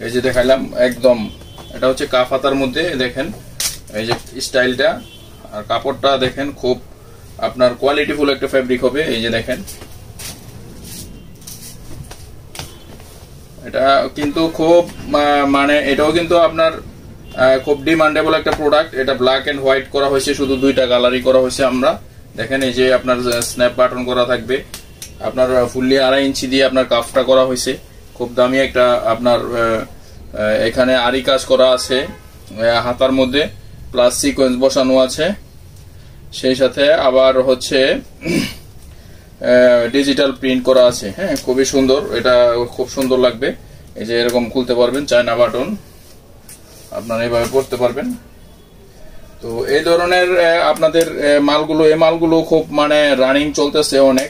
এই যে দেখাইলাম একদম, এটা হচ্ছে কাফ হাতার মধ্যে দেখেন এই যে স্টাইলটা, আর কাপড়টা দেখেন খুব আপনার কোয়ালিটিফুল একটা ফেব্রিক হবে। এই যে দেখেন এটা কিন্তু খুব মানে এটাও কিন্তু আপনার খুব ডিমান্ডেবল একটা প্রোডাক্ট। এটা ব্ল্যাক এন্ড হোয়াইট করা হয়েছে, শুধু দুইটা কালারই করা হয়েছে আমরা। দেখেন এই যে আপনার স্ন্যাপ বাটন করা থাকবে, আপনার ফুললি 2.5 ইঞ্চি দিয়ে আপনার কাফটা করা হয়েছে। খুব দামি একটা আপনার এখানে আরি কাজ করা আছে হাতার মধ্যে, প্লাস সিকোয়েন্স বসানো আছে, সেই সাথে আবার হচ্ছে ডিজিটাল প্রিন্ট করা আছে। হ্যাঁ, খুবই সুন্দর, এটা খুব সুন্দর লাগবে। এই যে এরকম খুলতে পারবেন, চায়না বাটন আপনারা এইভাবে পড়তে পারবেন। তো এই ধরনের আপনাদের মালগুলো, এই মালগুলো খুব মানে রানিং চলতেছে অনেক।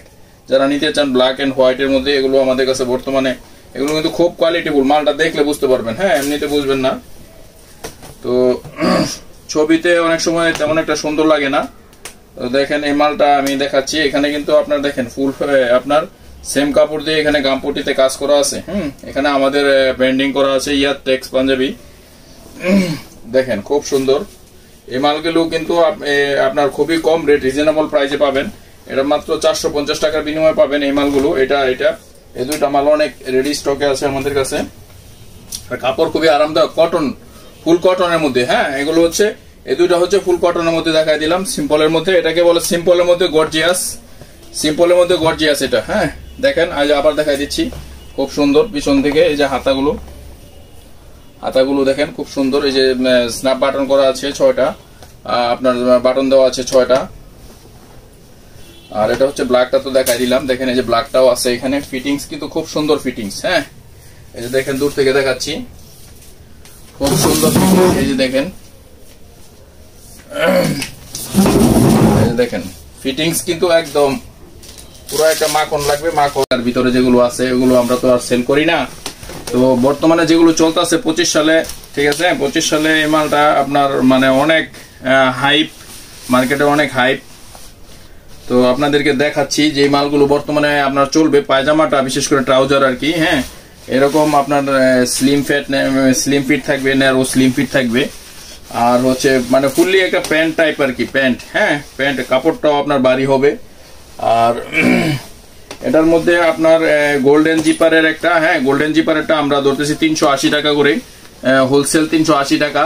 যারা নিতে চান ব্ল্যাক এন্ড হোয়াইট এর মধ্যে, এগুলো আমাদের কাছে বর্তমানে, এগুলো কিন্তু খুব কোয়ালিটিফুল। মালটা দেখলে বুঝতে পারবেন, হ্যাঁ এমনিতে বুঝবেন না। তো ছবিতে অনেক সময় তেমন একটা সুন্দর লাগে না। তো দেখেন এই মালটা আমি দেখাচ্ছি, এখানে কিন্তু আপনার দেখেন ফুল আপনার সেম কাপড় দিয়ে এখানে গামপট্টিতে কাজ করা আছে। এখানে আমাদের ব্র্যান্ডিং করা আছে ইয়ার টেক্স পাঞ্জাবি। দেখেন খুব সুন্দর এই মালগুলো, কিন্তু আপনার খুবই কম রেট, রিজনেবল প্রাইসে পাবেন। এটা মাত্র 450 টাকার বিনিময়ে পাবেন এই মালগুলো। এটা এই দুইটা মাল অনেক রেডি স্টকে আছে আমাদের কাছে। আর কাপড় খুবই আরামদায়ক, কটন, ফুল কটনের মধ্যে। হ্যাঁ, এগুলো হচ্ছে এই দুইটা হচ্ছে ফুল কটনের মধ্যে দেখাই দিলাম, সিম্পলের মধ্যে। এটাকে বলে সিম্পলের মধ্যে গর্জিয়াস, সিম্পলের মধ্যে গর্জিয়াস এটা। হ্যাঁ দেখেন, আজ আবার দেখাই দিচ্ছি, খুব সুন্দর পিছন থেকে। এই যে হাতাগুলো দেখেন খুব সুন্দর। এই যে স্ন্যাপ বাটন করা আছে 6টা, আপনার বাটন দেওয়া আছে 6টা। আর এটা হচ্ছে ব্ল্যাকটা তো দেখাই দিলাম, দেখেন এই যে ব্ল্যাকটাও আছে এখানে। ফিটিংস কিন্তু খুব সুন্দর ফিটিংস। হ্যাঁ, এই যে দেখেন দূর থেকে দেখাচ্ছি, খুব সুন্দর। এই যে দেখেন, দেখেন ফিটিংস কিন্তু একদম পুরো একটা মাখন লাগবে। মাখনের ভিতরে যেগুলো আছে ওগুলো আমরা তো আর সেল করি না। তো বর্তমানে যেগুলো চলতেছে 25 সালে, ঠিক আছে, 25 সালে এই মালটা আপনার মানে অনেক হাইপ, মার্কেটে অনেক হাইপ। তো আপনাদেরকে দেখাচ্ছি যে মালগুলো বর্তমানে আপনার চলবে। পায়জামাটা বিশেষ করে ট্রাউজার আর কি। হ্যাঁ, এরকম আপনার স্লিম ফিট থাকবে, ন্যারো স্লিম ফিট থাকবে। আর হচ্ছে মানে ফুললি একটা প্যান্ট টাইপ আর কি, প্যান্ট। হ্যাঁ, প্যান্ট কাপড়টাও আপনার ভারী হবে। আর এটার মধ্যে আপনার গোল্ডেন জিপারের একটা, হ্যাঁ গোল্ডেন জিপারেরটা আমরা ধরতেছি 380 টাকা করে, হোলসেল 380 টাকা।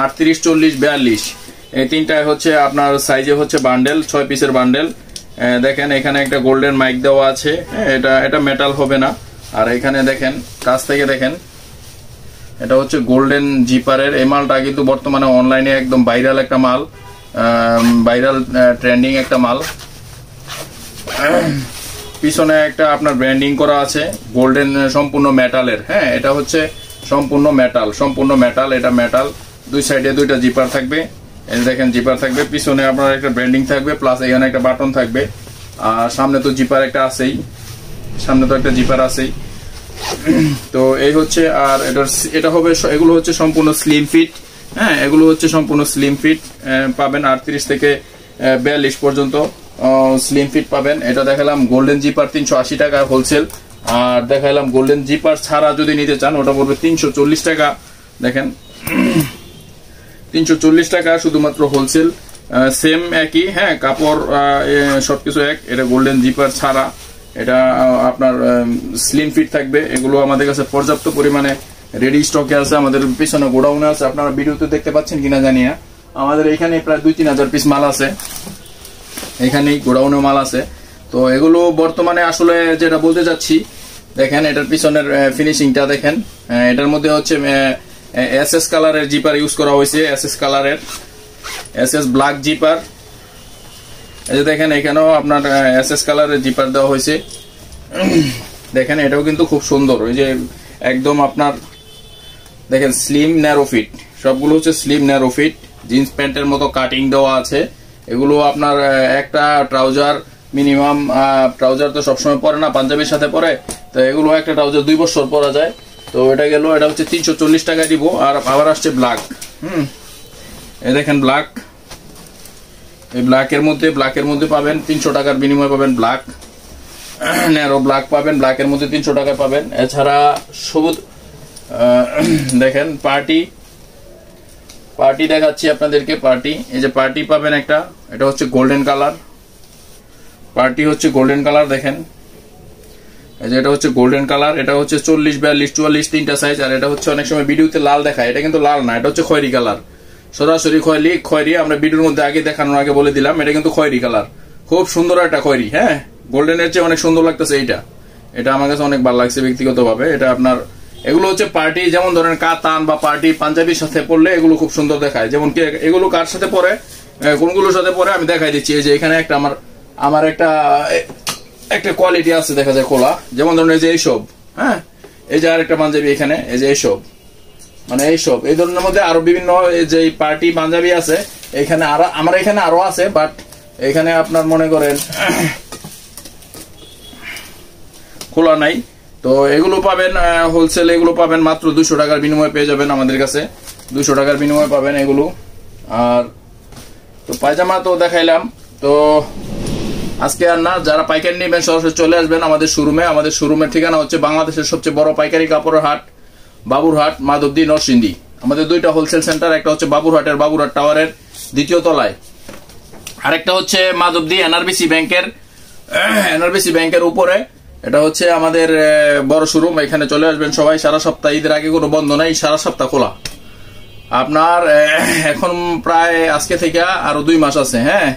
38, 40, 42 এই তিনটায় হচ্ছে আপনার সাইজে হচ্ছে বান্ডেল, 6 পিসের বান্ডেল। দেখেন এখানে একটা গোল্ডেন মাইক দেওয়া আছে। এটা মেটাল হবে না। আর এখানে দেখেন কাছ থেকে দেখেন, এটা হচ্ছে গোল্ডেন জিপারের। এই মালটা কিন্তু বর্তমানে অনলাইনে একদম ভাইরাল একটা মাল, ভাইরাল ট্রেন্ডিং একটা মাল। পিছনে একটা আপনার ব্র্যান্ডিং করা আছে গোল্ডেন, সম্পূর্ণ মেটালের। হ্যাঁ, এটা হচ্ছে সম্পূর্ণ মেটাল, এটা মেটাল। দুই সাইডে দুইটা জিপার থাকবে। এই দেখেন জিপার থাকবে, পিছনে আপনার একটা ব্র্যান্ডিং থাকবে, প্লাস এখানে একটা বাটন থাকবে। আর সামনে তো জিপার একটা আছেই, তো এই হচ্ছে। আর এটা হবে, এগুলো হচ্ছে সম্পূর্ণ স্লিম ফিট। হ্যাঁ, এগুলো হচ্ছে সম্পূর্ণ স্লিম ফিট পাবেন। 38 থেকে 42 পর্যন্ত স্লিম ফিট পাবেন। এটা দেখালাম গোল্ডেন জিপার 380 টাকা হোলসেল। আর দেখালাম গোল্ডেন জিপার ছাড়া যদি নিতে চান ওটা পড়বে 340 টাকা। দেখেন 340 টাকা শুধুমাত্র হোলসেল, সেম একই। হ্যাঁ, কাপড় সবকিছু এক। এটা গোল্ডেন জিপার ছাড়া, এটা আপনার স্লিম ফিট থাকবে। এগুলো আমাদের কাছে পর্যাপ্ত পরিমাণে রেডি স্টকে আছে, আমাদের পিছনে গোডাউনে আছে। আপনারা ভিডিওতে দেখতে পাচ্ছেন কিনা জানি না, আমাদের এখানে প্রায় 2-3 হাজার পিস মাল আছে, এখানেই গোডাউনে মাল আছে। তো এগুলো বর্তমানে আসলে যেটা বলতে চাচ্ছি, দেখেন এটার পিছনের ফিনিশিংটা দেখেন। এটার মধ্যে হচ্ছে এসএস কালারের জিপার ইউজ করা হয়েছে, এসএস কালারের, এসএস ব্ল্যাক জিপার। এই যে দেখেন এখানেও আপনার এসএস কালারের জিপার দেওয়া হয়েছে। দেখেন এটাও কিন্তু খুব সুন্দর। ওই যে একদম আপনার দেখেন স্লিম ন্যারো ফিট, সবগুলো হচ্ছে স্লিম ন্যারো ফিট। জিন্স প্যান্টের মতো কাটিং দেওয়া আছে। এগুলো আপনার একটা ট্রাউজার মিনিমাম, ট্রাউজার তো সবসময় পরে না, পাঞ্জাবির সাথে পরে, তো এগুলো একটা ট্রাউজার 2 বছর পরা যায়। তো এটা গেল, এটা হচ্ছে 340 টাকায় দিব। আর আবার আসছে ব্ল্যাক। এই দেখেন ব্ল্যাক, এই ব্ল্যাকের মধ্যে পাবেন 300 টাকার বিনিময়ে পাবেন ব্ল্যাক, ন্যারো ব্ল্যাক পাবেন, ব্ল্যাকের মধ্যে 300 টাকায় পাবেন। এছাড়া দেখেন পার্টি দেখাচ্ছি আপনাদেরকে। পার্টি, এই যে পার্টি পাবেন একটা, এটা হচ্ছে গোল্ডেন কালার। পার্টি হচ্ছে গোল্ডেন কালার, দেখেন এই যে এটা হচ্ছে গোল্ডেন কালার। এটা হচ্ছে 40, 42, 44 তিনটা সাইজ। আর এটা হচ্ছে অনেক সময় ভিডিওতে লাল দেখায়, এটা কিন্তু লাল না, এটা হচ্ছে খয়েরি কালার, সরাসরি খয়েরি। আমরা ভিডিওর মধ্যে আগে দেখানোর আগে বলে দিলাম এটা কিন্তু খয়েরি কালার, খুব সুন্দর একটা খয়েরি। হ্যাঁ, গোল্ডেনের চেয়ে অনেক সুন্দর লাগতেছে এটা আমার কাছে অনেক ভালো লাগছে ব্যক্তিগতভাবে। এটা আপনার এগুলো হচ্ছে পার্টি, যেমন ধরেন কাতান বা পার্টি পাঞ্জাবির সাথে পরলে এগুলো খুব সুন্দর দেখায়। যেমন কি এগুলো কার সাথে পরে, কোনগুলোর সাথে পরে আমি দেখাই দিচ্ছি। এই যে এখানে একটা আমার একটা কোয়ালিটি আছে দেখা যায় খোলা, যেমন ধরুন এই যে এইসব, হ্যাঁ এই যে আরেকটা পাঞ্জাবি এখানে, এই যে এইসব, মানে এইসব এই ধরনের মধ্যে আরো বিভিন্ন যে পার্টি পাঞ্জাবি আছে এখানে, আমার এখানে আরো আছে, বাট এখানে আপনার মনে করেন খোলা নাই। তো এগুলো পাবেন হোলসেল, এগুলো পাবেন মাত্র 200 টাকার বিনিময়ে পেয়ে যাবেন আমাদের কাছে, 200 টাকার বিনিময়ে পাবেন এগুলো। আর তো পায়জামা তো দেখাইলাম, তো আজকে আর না, যারা পাইকারি নেবেন সরাসরি চলে আসবেন আমাদের শোরুমে। আমাদের শোরুমের ঠিকানা হচ্ছে বাংলাদেশের সবচেয়ে বড় পাইকারি কাপড়ের হাট, বাবুরহাট, মাধবদী, নরসিংদী। আমাদের দুইটা হোলসেল সেন্টার, একটা হচ্ছে বাবুরহাটের বাবুরহাট টাওয়ারের 2য় তলায়, আরেকটা হচ্ছে মাধবদী এনআরবিসি ব্যাংকের উপরে। এটা হচ্ছে আমাদের বড় শোরুম, এখানে চলে আসবেন সবাই। সারা সপ্তাহ, ঈদের আগে কোনো বন্ধ নাই, সারা সপ্তাহ খোলা। আপনার এখন প্রায় আজকে থেকে আরো 2 মাস আছে, হ্যাঁ,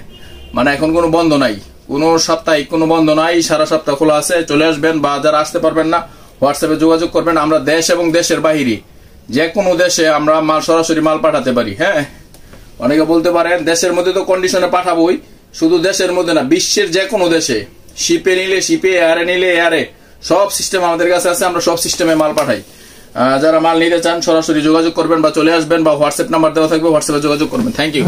মানে এখন কোনো বন্ধ নাই, কোনো সাপ্তাহিক কোনো বন্ধ নাই, সারা সপ্তাহ খোলা আছে। চলে আসবেন, বা যারা আসতে পারবেন না হোয়াটসঅ্যাপে যোগাযোগ করবেন। আমরা দেশ এবং দেশের বাহিরে যে কোনো দেশে আমরা সরাসরি মাল পাঠাতে পারি। হ্যাঁ, অনেকে বলতে পারেন দেশের মধ্যে তো কন্ডিশনে পাঠাবোই, শুধু দেশের মধ্যে না, বিশ্বের যে কোনো দেশে শিপে নিলে শিপে, এয়ারে নিলে এয়ারে, সব সিস্টেম আমাদের কাছে আছে, আমরা সব সিস্টেমে মাল পাঠাই। যারা মাল নিতে চান সরাসরি যোগাযোগ করবেন বা চলে আসবেন, বা হোয়াটসঅ্যাপ নাম্বার দেওয়া থাকবে, হোয়াটসঅ্যাপে যোগাযোগ করবেন। Thank you.